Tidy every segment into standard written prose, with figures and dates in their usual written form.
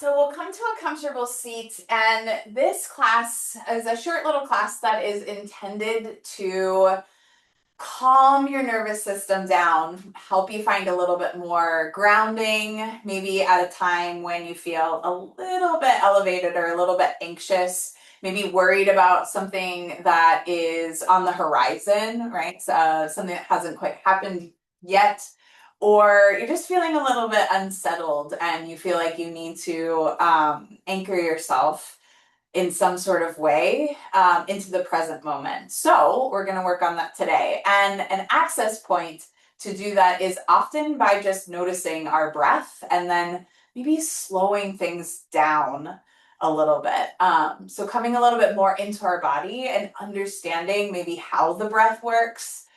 So we'll come to a comfortable seat, and this class is a short little class that is intended to calm your nervous system down, help you find a little bit more grounding, maybe at a time when you feel a little bit elevated or a little bit anxious, maybe worried about something that is on the horizon, right? So, something that hasn't quite happened yet, or you're just feeling a little bit unsettled and you feel like you need to anchor yourself in some sort of way into the present moment. So we're going to work on that today. And an access point to do that is often by just noticing our breath and then maybe slowing things down a little bit. So coming a little bit more into our body and understanding maybe how the breath works.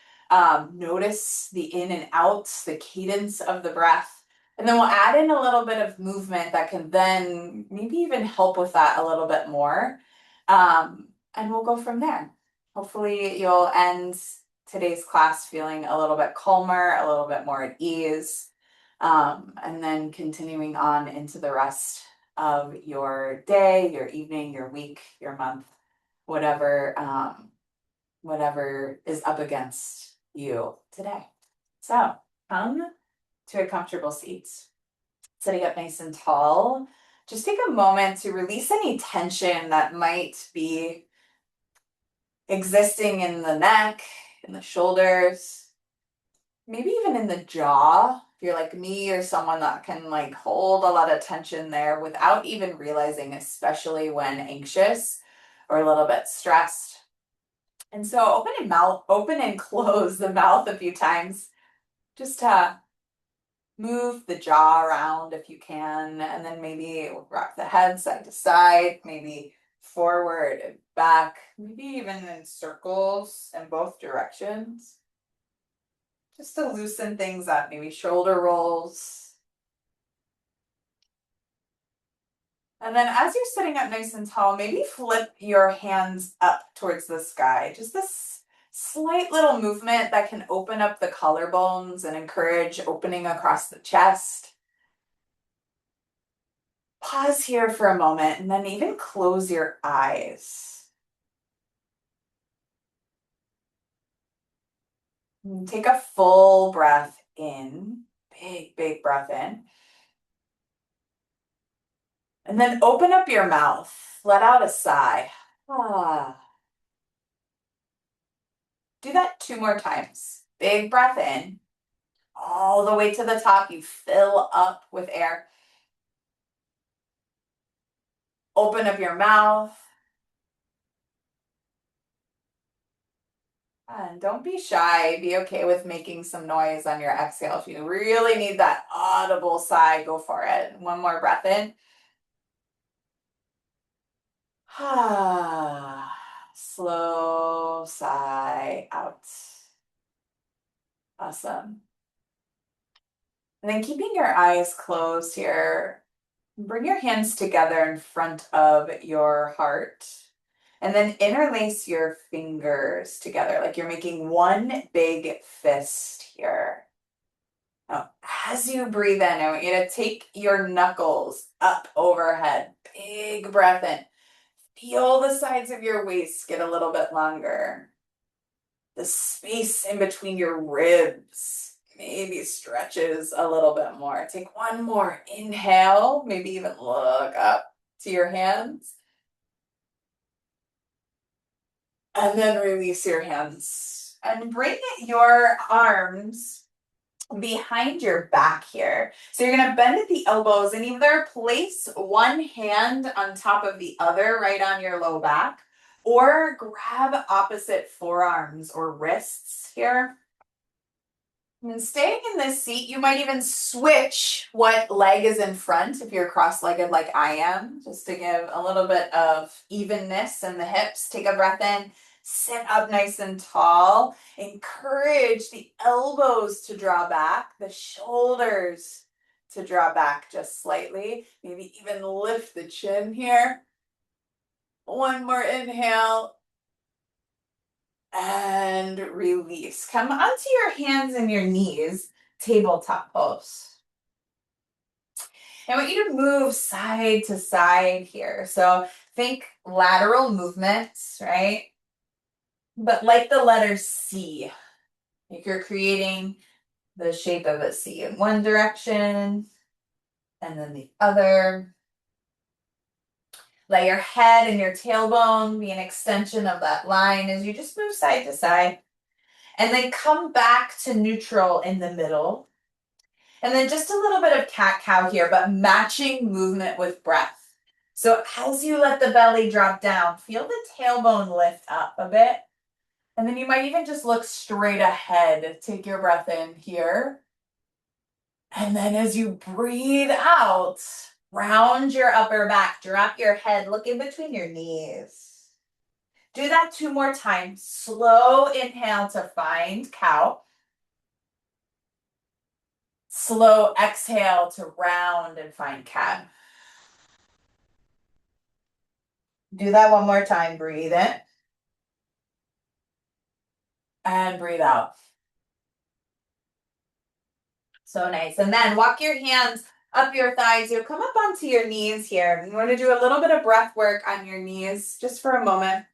Notice the in and out, the cadence of the breath. And then we'll add in a little bit of movement that can then maybe even help with that a little bit more. And we'll go from there. Hopefully you'll end today's class feeling a little bit calmer, a little bit more at ease, and then continuing on into the rest of your day, your evening, your week, your month, whatever, whatever is up against you today. So come to a comfortable seat, sitting up nice and tall. Just take a moment to release any tension that might be existing in the neck, in the shoulders, maybe even in the jaw. If you're like me or someone that can like hold a lot of tension there without even realizing, especially when anxious or a little bit stressed. And so open and close the mouth a few times just to move the jaw around if you can, and then maybe rock the head side to side, maybe forward and back, maybe even in circles in both directions. Just to loosen things up, maybe shoulder rolls. And then as you're sitting up nice and tall, maybe flip your hands up towards the sky. Just this slight little movement that can open up the collarbones and encourage opening across the chest. Pause here for a moment and then even close your eyes. And take a full breath in, big breath in. And then open up your mouth, let out a sigh. Ah. Do that 2 more times. Big breath in, all the way to the top. You fill up with air. Open up your mouth. And don't be shy. Be okay with making some noise on your exhale. If you really need that audible sigh, go for it. 1 more breath in. Slow sigh out. Awesome. And then keeping your eyes closed here, bring your hands together in front of your heart. And then interlace your fingers together like you're making one big fist here. Now, as you breathe in, I want you to take your knuckles up overhead. Big breath in. Feel the sides of your waist get a little bit longer. The space in between your ribs maybe stretches a little bit more. Take 1 more inhale, maybe even look up to your hands. And then release your hands and bring your arms behind your back here. So you're going to bend at the elbows and either place one hand on top of the other right on your low back, or grab opposite forearms or wrists here. And staying in this seat, you might even switch what leg is in front if you're cross-legged like I am, just to give a little bit of evenness in the hips. Take a breath in, sit up nice and tall. Encourage the elbows to draw back, the shoulders to draw back just slightly. Maybe even lift the chin here. 1 more inhale. And release. Come onto your hands and your knees, tabletop pose. I want you to move side to side here. So think lateral movements, right? But like the letter C, like you're creating the shape of a C in one direction and then the other. Let your head and your tailbone be an extension of that line as you just move side to side. And then come back to neutral in the middle. And then just a little bit of cat-cow here, but matching movement with breath. So as you let the belly drop down, feel the tailbone lift up a bit. And then you might even just look straight ahead. Take your breath in here. And then as you breathe out, round your upper back, drop your head, look in between your knees. Do that 2 more times. Slow inhale to find cow. Slow exhale to round and find cat. Do that 1 more time. Breathe in. And breathe out. So nice. And then walk your hands up your thighs. You'll come up onto your knees here. You want to do a little bit of breath work on your knees just for a moment.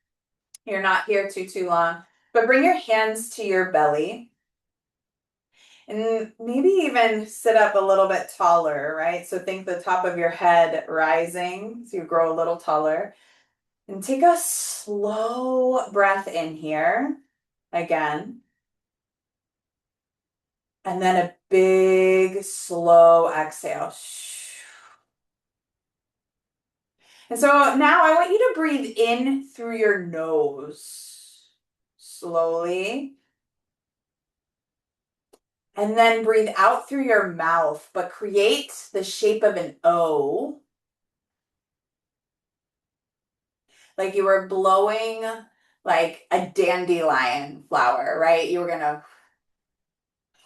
You're not here too long. But bring your hands to your belly. And maybe even sit up a little bit taller, right? So think the top of your head rising so you grow a little taller. And take a slow breath in here again. And then a big, slow exhale. And so now I want you to breathe in through your nose slowly. And then breathe out through your mouth, but create the shape of an O. Like you were blowing like a dandelion flower, right? You were gonna,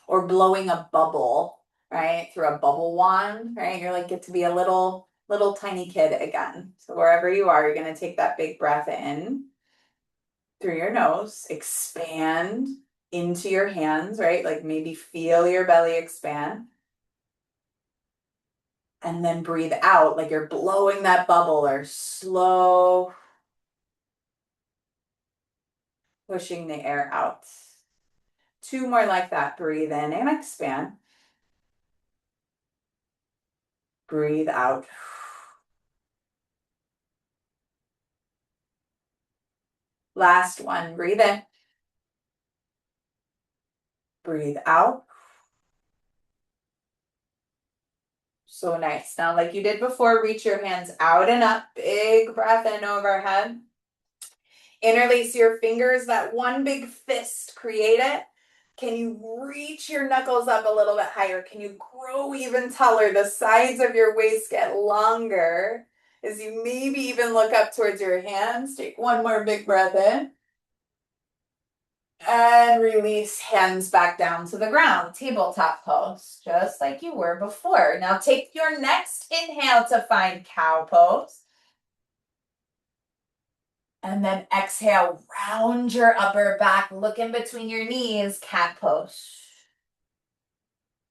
or blowing a bubble, right? Through a bubble wand, right? You're like, get to be a little tiny kid again. So wherever you are, you're gonna take that big breath in through your nose, expand into your hands, right? Like maybe feel your belly expand. And then breathe out like you're blowing that bubble or slow pushing the air out. 2 more like that. Breathe in and expand. Breathe out. Last one. Breathe in. Breathe out. So nice. Now, like you did before, reach your hands out and up. Big breath in overhead. Interlace your fingers, that one big fist, create it. Can you reach your knuckles up a little bit higher? Can you grow even taller? The sides of your waist get longer as you maybe even look up towards your hands. Take 1 more big breath in. And release, hands back down to the ground, tabletop pose, just like you were before. Now take your next inhale to find cow pose. And then exhale, round your upper back, look in between your knees, cat pose.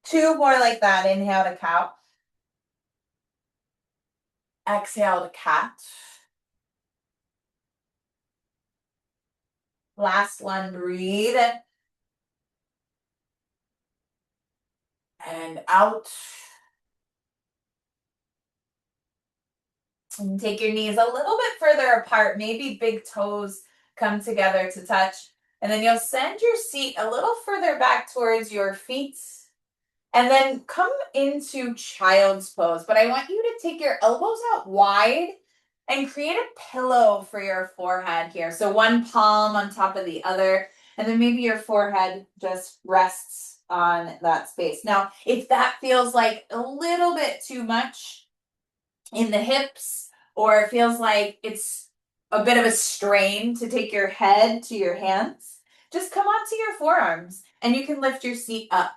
2 more like that. Inhale to cow. Exhale to cat. Last one, breathe in. And out. And take your knees a little bit further apart. Maybe big toes come together to touch. And then you'll send your seat a little further back towards your feet. And then come into child's pose. But I want you to take your elbows out wide and create a pillow for your forehead here. So 1 palm on top of the other. And then maybe your forehead just rests on that space. Now, if that feels like a little bit too much in the hips, or it feels like it's a bit of a strain to take your head to your hands, just come onto your forearms and you can lift your seat up,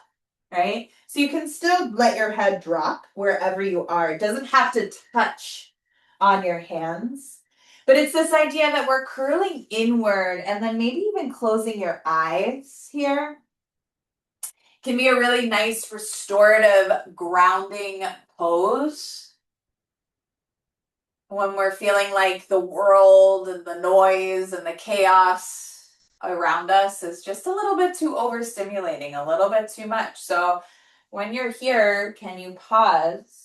right? So you can still let your head drop wherever you are. It doesn't have to touch on your hands, but it's this idea that we're curling inward and then maybe even closing your eyes here. Can be a really nice restorative grounding toes. When we're feeling like the world and the noise and the chaos around us is just a little bit too overstimulating, a little bit too much. So when you're here, can you pause?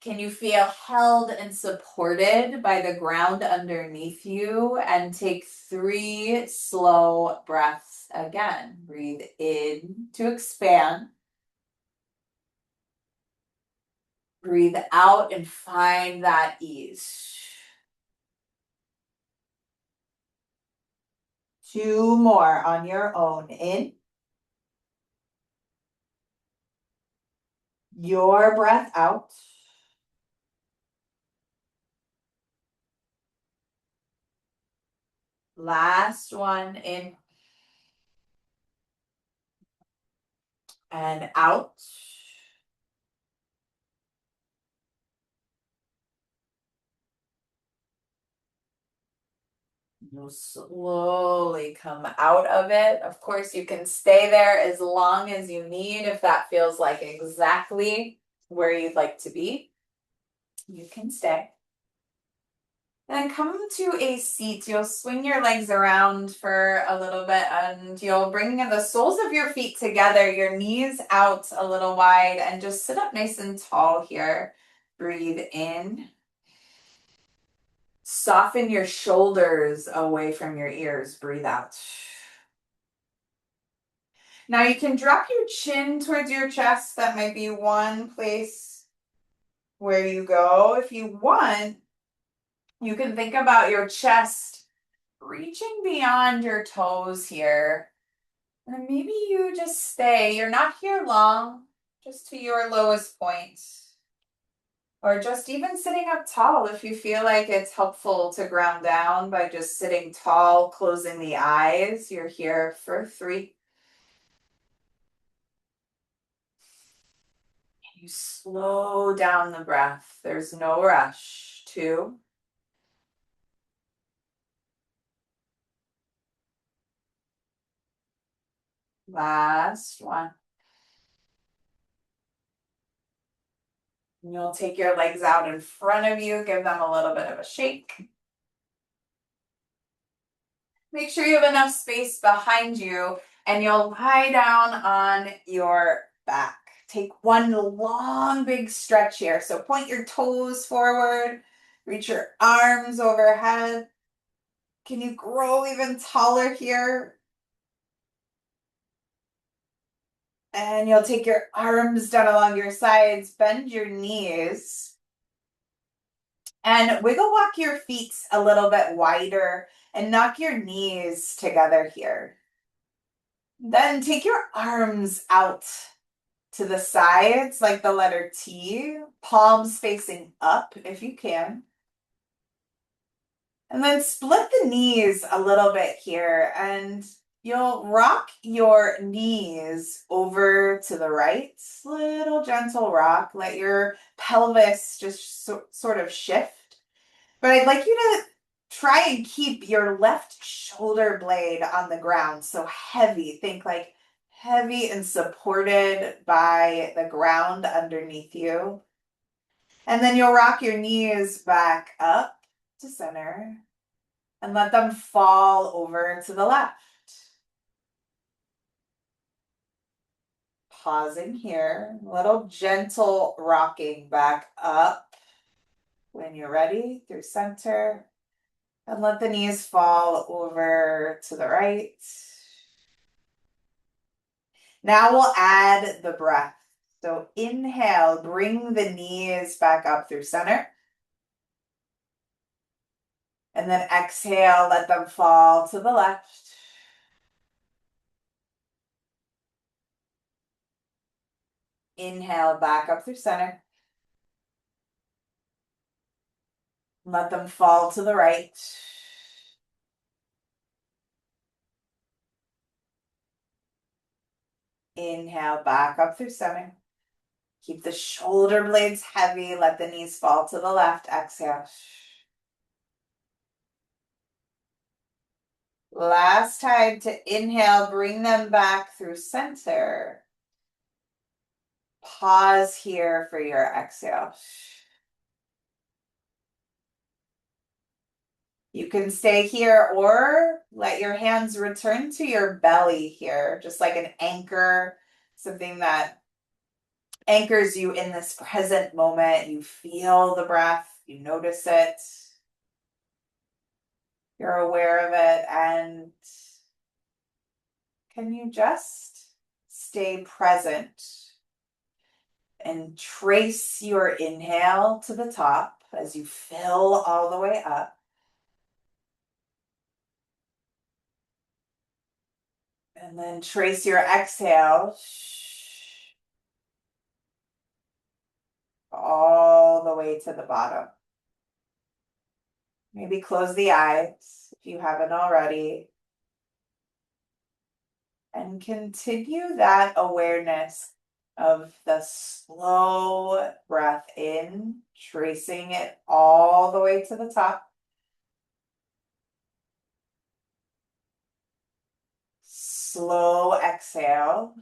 Can you feel held and supported by the ground underneath you? And take 3 slow breaths again. Breathe in to expand. Breathe out and find that ease. 2 more on your own. In. Your breath out. Last one in and out. You'll slowly come out of it. Of course, you can stay there as long as you need if that feels like exactly where you'd like to be. You can stay. Then come to a seat. You'll swing your legs around for a little bit and you'll bring the soles of your feet together, your knees out a little wide, and just sit up nice and tall here. Breathe in. Soften your shoulders away from your ears. Breathe out. Now you can drop your chin towards your chest. That might be one place where you go. If you want, you can think about your chest reaching beyond your toes here. And maybe you just stay. You're not here long, just to your lowest point. Or just even sitting up tall if you feel like it's helpful to ground down by just sitting tall, closing the eyes. You're here for 3. You slow down the breath. There's no rush. 2. Last one. And you'll take your legs out in front of you, give them a little bit of a shake. Make sure you have enough space behind you, and you'll lie down on your back. Take one long, big stretch here. So point your toes forward, reach your arms overhead. Can you grow even taller here? And you'll take your arms down along your sides, bend your knees, and wiggle walk your feet a little bit wider and knock your knees together here. Then take your arms out to the sides like the letter T, palms facing up if you can. And then split the knees a little bit here and you'll rock your knees over to the right. Little gentle rock. Let your pelvis just sort of shift. But I'd like you to try and keep your left shoulder blade on the ground. So heavy. Think like heavy and supported by the ground underneath you. And then you'll rock your knees back up to center and let them fall over to the left. Pausing here, a little gentle rocking back up when you're ready through center. And let the knees fall over to the right. Now we'll add the breath. So inhale, bring the knees back up through center. And then exhale, let them fall to the left. Inhale, back up through center. Let them fall to the right. Inhale, back up through center. Keep the shoulder blades heavy. Let the knees fall to the left. Exhale. Last time to inhale, bring them back through center. Pause here for your exhale. You can stay here or let your hands return to your belly here, just like an anchor, something that anchors you in this present moment. You feel the breath, you notice it, you're aware of it, and can you just stay present and trace your inhale to the top as you fill all the way up. And then trace your exhale all the way to the bottom. Maybe close the eyes if you haven't already. And continue that awareness of the slow breath in, tracing it all the way to the top. Slow exhale.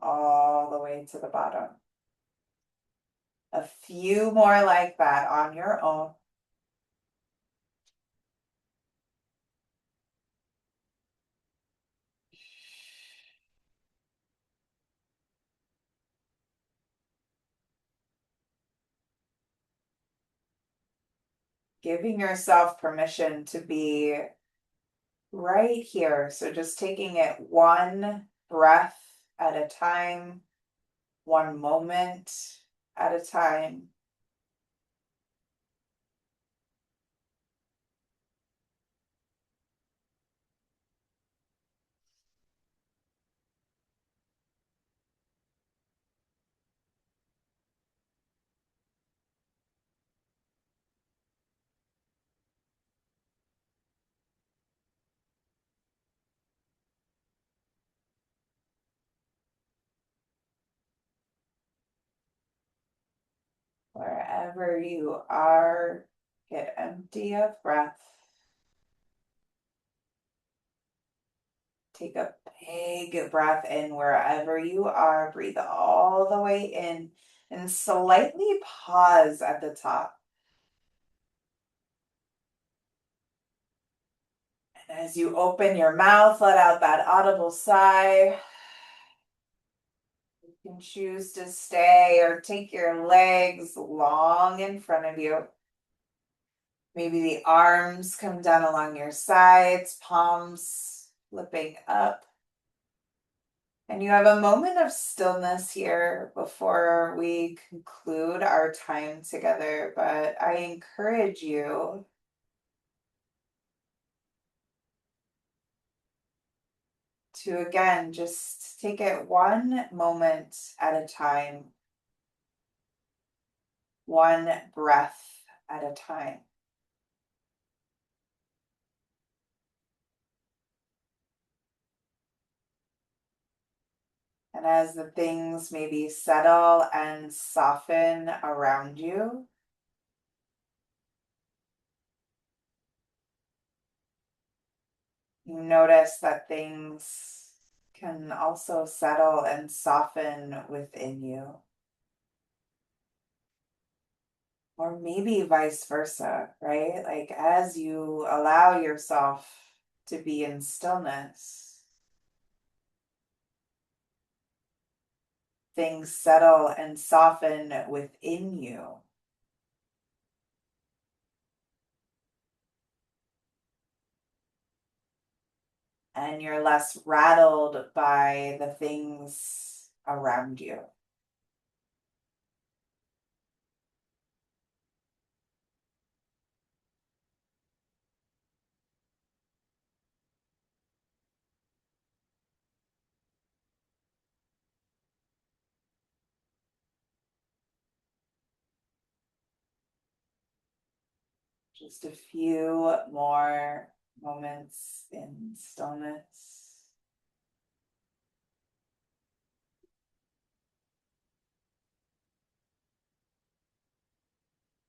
All the way to the bottom. A few more like that on your own. Giving yourself permission to be right here. So just taking it one breath at a time, one moment at a time. Wherever you are, get empty of breath. Take a big breath in wherever you are. Breathe all the way in and slightly pause at the top. And as you open your mouth, let out that audible sigh. You can choose to stay or take your legs long in front of you. Maybe the arms come down along your sides, palms flipping up. And you have a moment of stillness here before we conclude our time together, but I encourage you to, again, just take it one moment at a time, one breath at a time. And as the things maybe settle and soften around you, you notice that things can also settle and soften within you. Or maybe vice versa, right? Like as you allow yourself to be in stillness, things settle and soften within you. And you're less rattled by the things around you. Just a few more moments in stillness.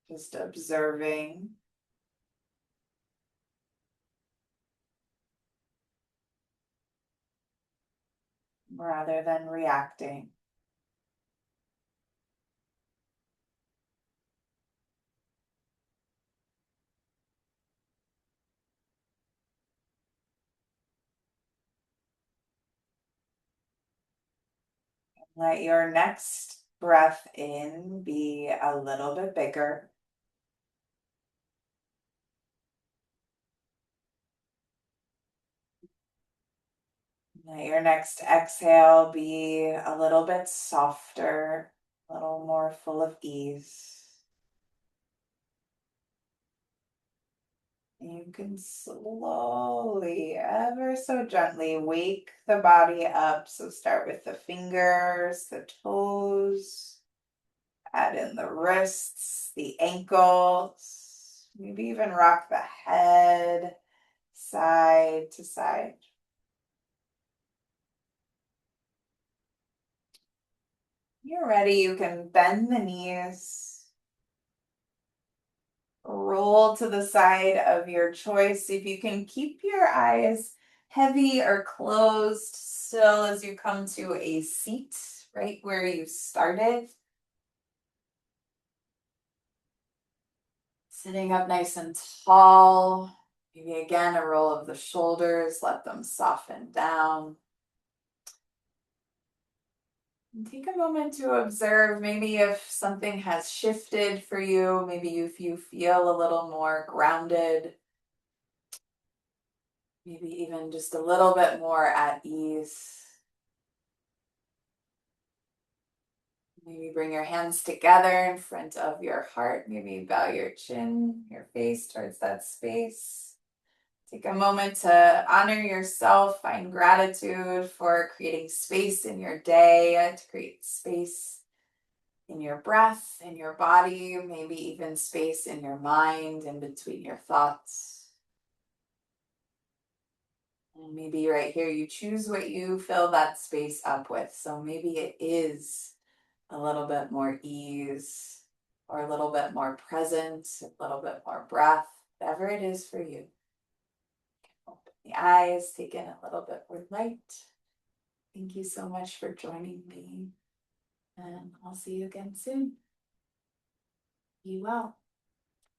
Just observing. rather than reacting. Let your next breath in be a little bit bigger. Let your next exhale be a little bit softer, a little more full of ease. You can slowly, ever so gently, wake the body up. So start with the fingers, the toes, add in the wrists, the ankles, maybe even rock the head side to side. You're ready, you can bend the knees, roll to the side of your choice. If you can keep your eyes heavy or closed still as you come to a seat right where you started. Sitting up nice and tall. Maybe again a roll of the shoulders, let them soften down. And take a moment to observe maybe if something has shifted for you, maybe if you feel a little more grounded, maybe even just a little bit more at ease. Maybe bring your hands together in front of your heart. Maybe bow your chin, your face towards that space. Take a moment to honor yourself, find gratitude for creating space in your day, to create space in your breath, in your body, maybe even space in your mind, in between your thoughts. And maybe right here, you choose what you fill that space up with. So maybe it is a little bit more ease, or a little bit more presence, a little bit more breath, whatever it is for you. Open the eyes, take in a little bit more light. Thank you so much for joining me, and I'll see you again soon. Be well.